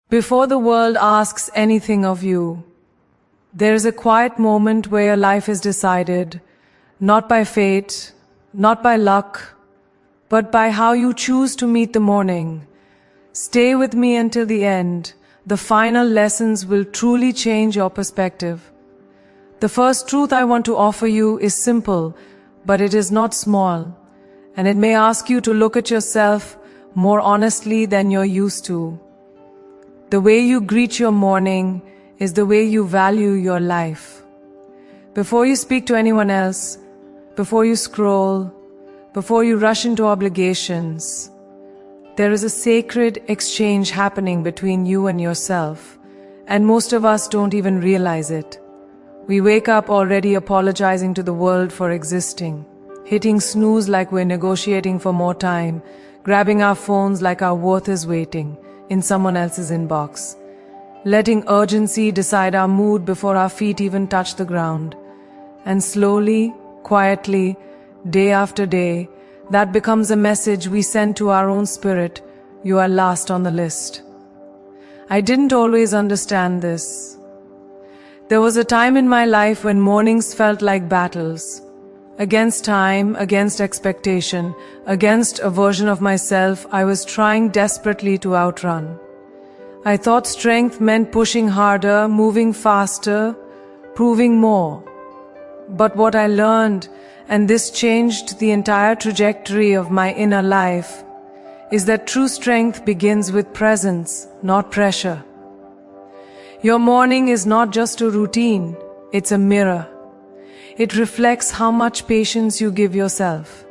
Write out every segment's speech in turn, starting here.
Before the world asks anything of you, there is a quiet moment where your life is decided, not by fate, not by luck, but by how you choose to meet the morning. Stay with me until the end. The final lessons will truly change your perspective. The first truth I want to offer you is simple, but it is not small, and it may ask you to look at yourself more honestly than you're used to. The way you greet your morning is the way you value your life. Before you speak to anyone else, before you scroll, before you rush into obligations, there is a sacred exchange happening between you and yourself, and most of us don't even realize it. We wake up already apologizing to the world for existing, hitting snooze like we're negotiating for more time, grabbing our phones like our worth is waiting in someone else's inbox, letting urgency decide our mood before our feet even touch the ground. And slowly, quietly, day after day, that becomes a message we send to our own spirit: you are last on the list. I didn't always understand this. There was a time in my life when mornings felt like battles. Against time, against expectation, against a version of myself I was trying desperately to outrun. I thought strength meant pushing harder, moving faster, proving more. But what I learned, and this changed the entire trajectory of my inner life, is that true strength begins with presence, not pressure. Your morning is not just a routine, it's a mirror. It reflects how much patience you give yourself,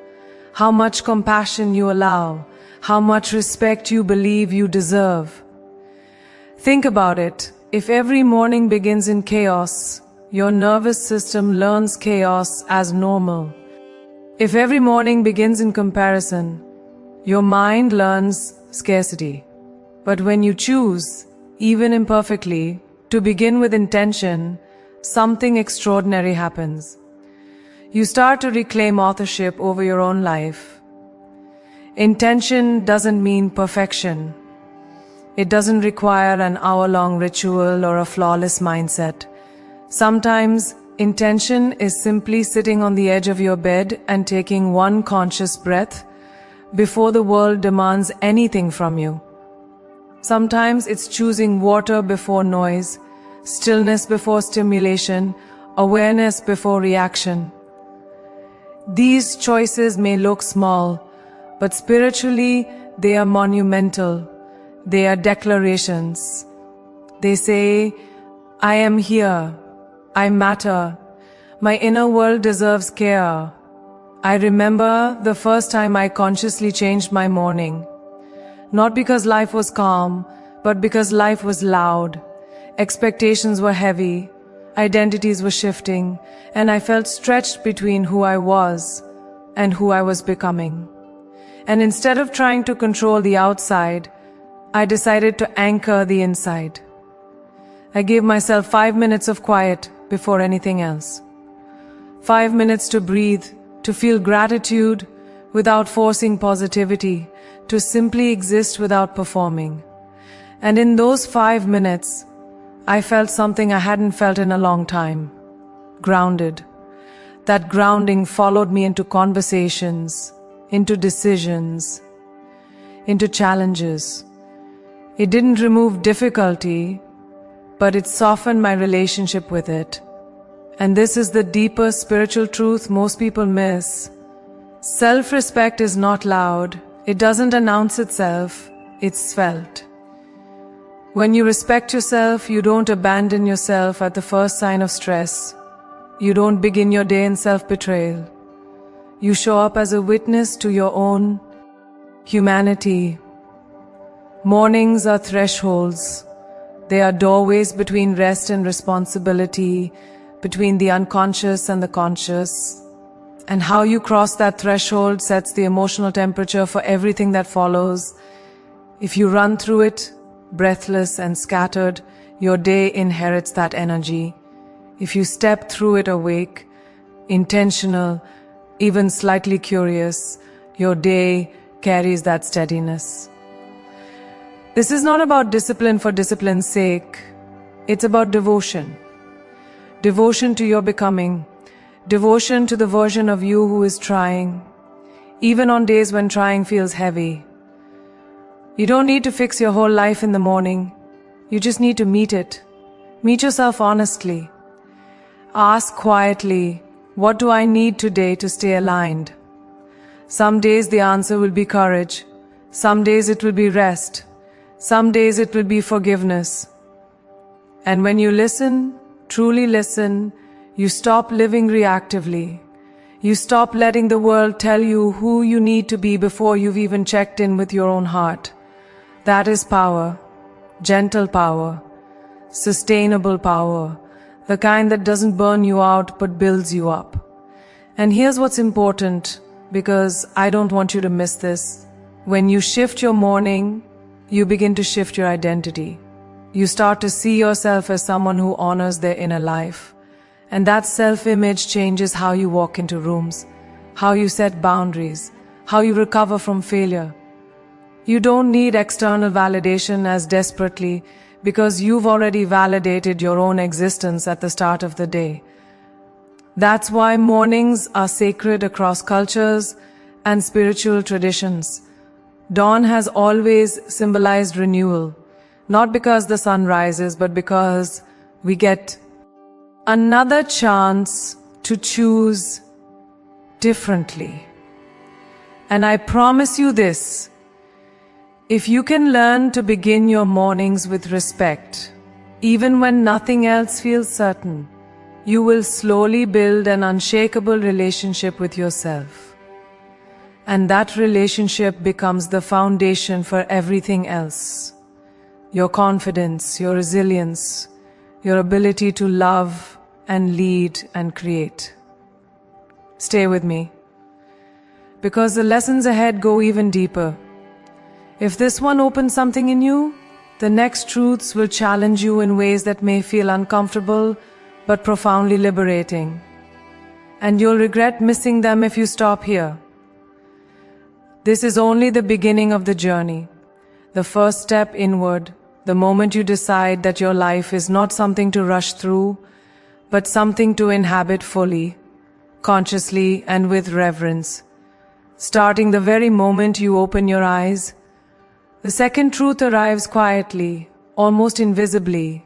how much compassion you allow, how much respect you believe you deserve. Think about it. If every morning begins in chaos, your nervous system learns chaos as normal. If every morning begins in comparison, your mind learns scarcity. But when you choose, even imperfectly, to begin with intention, something extraordinary happens. You start to reclaim authorship over your own life. Intention doesn't mean perfection. It doesn't require an hour-long ritual or a flawless mindset. Sometimes, intention is simply sitting on the edge of your bed and taking one conscious breath before the world demands anything from you. Sometimes it's choosing water before noise, stillness before stimulation, awareness before reaction. These choices may look small, but spiritually they are monumental. They are declarations. They say, I am here. I matter. My inner world deserves care. I remember the first time I consciously changed my morning. Not because life was calm, but because life was loud. Expectations were heavy, identities were shifting, and I felt stretched between who I was and who I was becoming. And instead of trying to control the outside, I decided to anchor the inside. I gave myself 5 minutes of quiet before anything else. 5 minutes to breathe, to feel gratitude without forcing positivity, to simply exist without performing. And in those 5 minutes, I felt something I hadn't felt in a long time. Grounded. That grounding followed me into conversations, into decisions, into challenges. It didn't remove difficulty, but it softened my relationship with it. And this is the deeper spiritual truth most people miss. Self-respect is not loud. It doesn't announce itself. It's felt. When you respect yourself, you don't abandon yourself at the first sign of stress. You don't begin your day in self-betrayal. You show up as a witness to your own humanity. Mornings are thresholds. They are doorways between rest and responsibility, between the unconscious and the conscious. And how you cross that threshold sets the emotional temperature for everything that follows. If you run through it, breathless and scattered, your day inherits that energy. If you step through it awake, intentional, even slightly curious, your day carries that steadiness. This is not about discipline for discipline's sake. It's about devotion. Devotion to your becoming. Devotion to the version of you who is trying, even on days when trying feels heavy. You don't need to fix your whole life in the morning. You just need to meet it. Meet yourself honestly. Ask quietly, what do I need today to stay aligned? Some days the answer will be courage. Some days it will be rest. Some days it will be forgiveness. And when you listen, truly listen, you stop living reactively. You stop letting the world tell you who you need to be before you've even checked in with your own heart. That is power. Gentle power. Sustainable power. The kind that doesn't burn you out but builds you up. And here's what's important, because I don't want you to miss this. When you shift your morning, you begin to shift your identity. You start to see yourself as someone who honors their inner life. And that self-image changes how you walk into rooms, how you set boundaries, how you recover from failure. You don't need external validation as desperately, because you've already validated your own existence at the start of the day. That's why mornings are sacred across cultures and spiritual traditions. Dawn has always symbolized renewal, not because the sun rises, but because we get another chance to choose differently. And I promise you this, if you can learn to begin your mornings with respect, even when nothing else feels certain, you will slowly build an unshakable relationship with yourself. And that relationship becomes the foundation for everything else. Your confidence, your resilience, your ability to love and lead and create. Stay with me, because the lessons ahead go even deeper. If this one opens something in you, the next truths will challenge you in ways that may feel uncomfortable but profoundly liberating. And you'll regret missing them if you stop here. This is only the beginning of the journey, the first step inward, the moment you decide that your life is not something to rush through, but something to inhabit fully, consciously, and with reverence. Starting the very moment you open your eyes, the second truth arrives quietly, almost invisibly,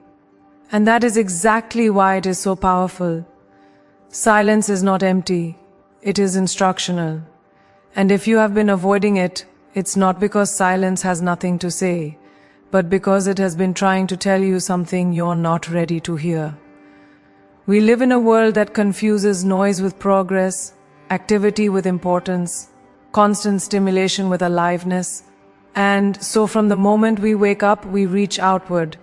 and that is exactly why it is so powerful. Silence is not empty, it is instructional. And if you have been avoiding it, it's not because silence has nothing to say, but because it has been trying to tell you something you're not ready to hear. We live in a world that confuses noise with progress, activity with importance, constant stimulation with aliveness. And so from the moment we wake up, we reach outward,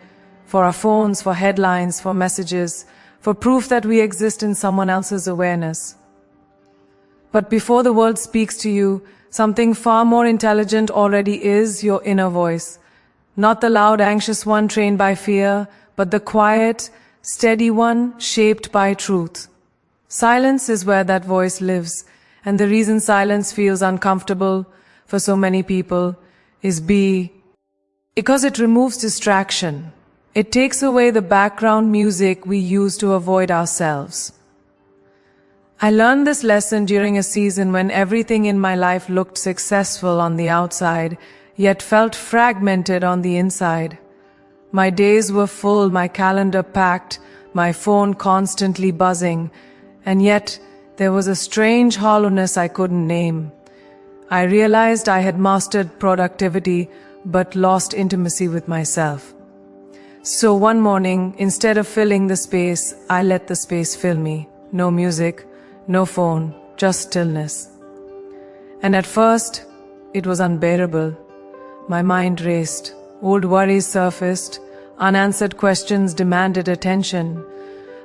for our phones, for headlines, for messages, for proof that we exist in someone else's awareness. But before the world speaks to you, something far more intelligent already is your inner voice. Not the loud, anxious one trained by fear, but the quiet, steady one shaped by truth. Silence is where that voice lives, and the reason silence feels uncomfortable for so many people is because it removes distraction. It takes away the background music we use to avoid ourselves. I learned this lesson during a season when everything in my life looked successful on the outside, yet felt fragmented on the inside. My days were full, my calendar packed, my phone constantly buzzing, and yet there was a strange hollowness I couldn't name. I realized I had mastered productivity, but lost intimacy with myself. So one morning, instead of filling the space, I let the space fill me. No music, no phone, just stillness. And at first, it was unbearable. My mind raced. Old worries surfaced. Unanswered questions demanded attention.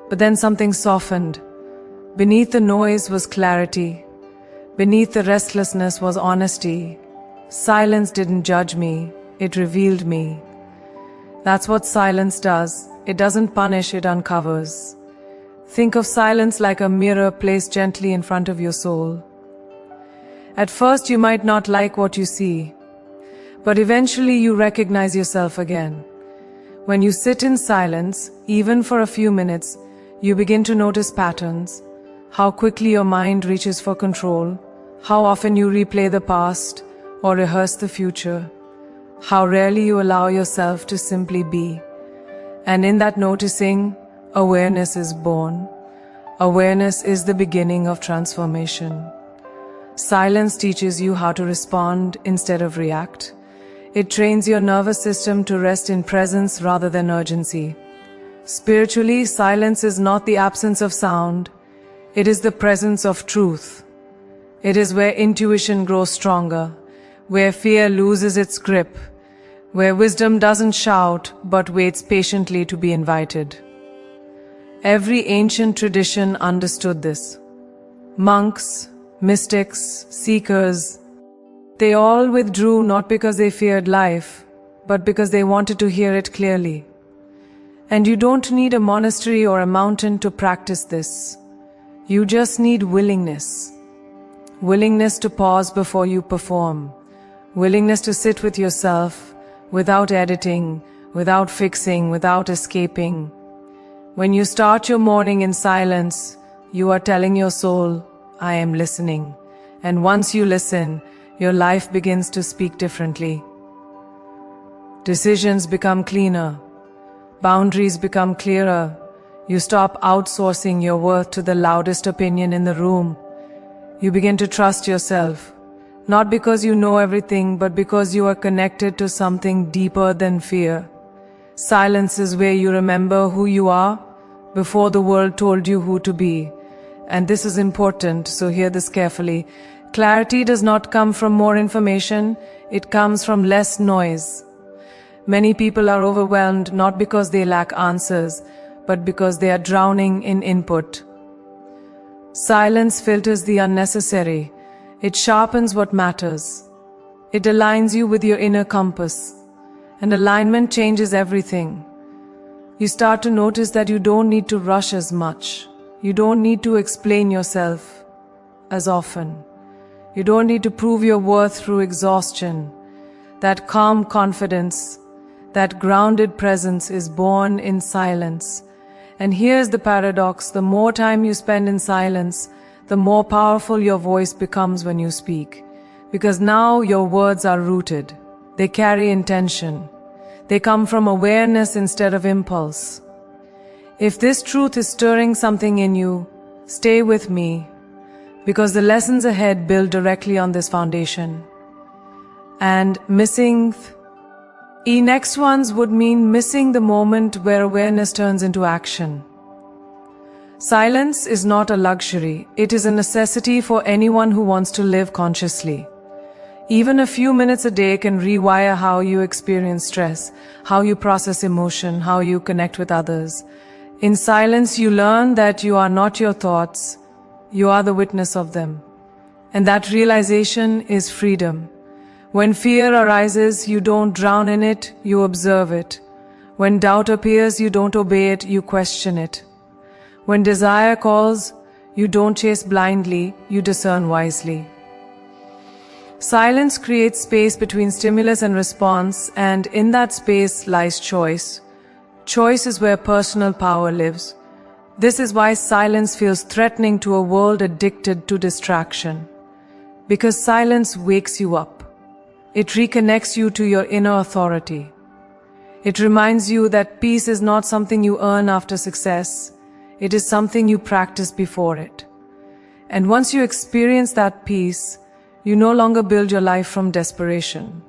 But then something softened. Beneath the noise was clarity. Beneath the restlessness was honesty. Silence didn't judge me. It revealed me. That's what silence does. It doesn't punish, it uncovers. Think of silence like a mirror placed gently in front of your soul. At first, you might not like what you see, but eventually you recognize yourself again. When you sit in silence, even for a few minutes, you begin to notice patterns, how quickly your mind reaches for control, how often you replay the past or rehearse the future, how rarely you allow yourself to simply be. And in that noticing, awareness is born. Awareness is the beginning of transformation. Silence teaches you how to respond instead of react. It trains your nervous system to rest in presence rather than urgency. Spiritually, silence is not the absence of sound. It is the presence of truth. It is where intuition grows stronger, where fear loses its grip, where wisdom doesn't shout but waits patiently to be invited. Every ancient tradition understood this. Monks, mystics, seekers, they all withdrew not because they feared life, but because they wanted to hear it clearly. And you don't need a monastery or a mountain to practice this. You just need willingness. Willingness to pause before you perform. Willingness to sit with yourself without editing, without fixing, without escaping. When you start your morning in silence, you are telling your soul, I am listening. And once you listen, your life begins to speak differently. Decisions become cleaner. Boundaries become clearer. You stop outsourcing your worth to the loudest opinion in the room. You begin to trust yourself, not because you know everything, but because you are connected to something deeper than fear. Silence is where you remember who you are before the world told you who to be. And this is important, so hear this carefully. Clarity does not come from more information, it comes from less noise. Many people are overwhelmed not because they lack answers, but because they are drowning in input. Silence filters the unnecessary. It sharpens what matters. It aligns you with your inner compass. And alignment changes everything. You start to notice that you don't need to rush as much. You don't need to explain yourself as often. You don't need to prove your worth through exhaustion. That calm confidence, that grounded presence is born in silence. And here's the paradox: the more time you spend in silence, the more powerful your voice becomes when you speak. Because now your words are rooted. They carry intention. They come from awareness instead of impulse. If this truth is stirring something in you, stay with me, because the lessons ahead build directly on this foundation. And missing next ones would mean missing the moment where awareness turns into action. Silence is not a luxury, it is a necessity for anyone who wants to live consciously. Even a few minutes a day can rewire how you experience stress, how you process emotion, how you connect with others. In silence, you learn that you are not your thoughts, you are the witness of them. And that realization is freedom. When fear arises, you don't drown in it, you observe it. When doubt appears, you don't obey it, you question it. When desire calls, you don't chase blindly, you discern wisely. Silence creates space between stimulus and response, and in that space lies choice. Choice is where personal power lives. This is why silence feels threatening to a world addicted to distraction. Because silence wakes you up. It reconnects you to your inner authority. It reminds you that peace is not something you earn after success. It is something you practice before it. And once you experience that peace, you no longer build your life from desperation.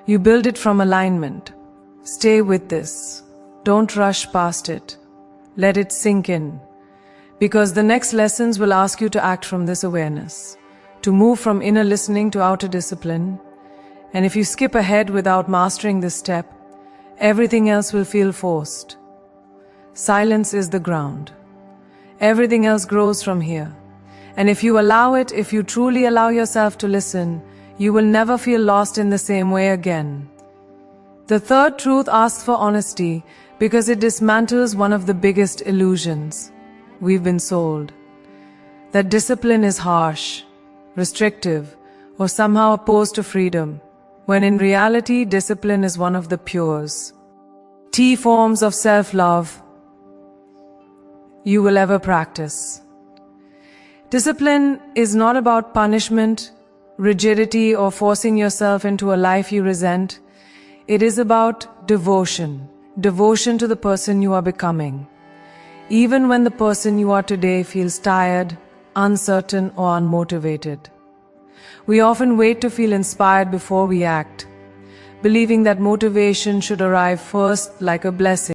You build it from alignment. Stay with this. Don't rush past it. Let it sink in. Because the next lessons will ask you to act from this awareness, to move from inner listening to outer discipline. And if you skip ahead without mastering this step, everything else will feel forced. Silence is the ground. Everything else grows from here. And if you allow it, if you truly allow yourself to listen, you will never feel lost in the same way again. The third truth asks for honesty because it dismantles one of the biggest illusions we've been sold. That discipline is harsh, restrictive, or somehow opposed to freedom. when in reality, discipline is one of the purest T forms of self-love you will ever practice. Discipline is not about punishment, rigidity, or forcing yourself into a life you resent. It is about devotion to the person you are becoming. Even when the person you are today feels tired, uncertain, or unmotivated. We often wait to feel inspired before we act, believing that motivation should arrive first like a blessing.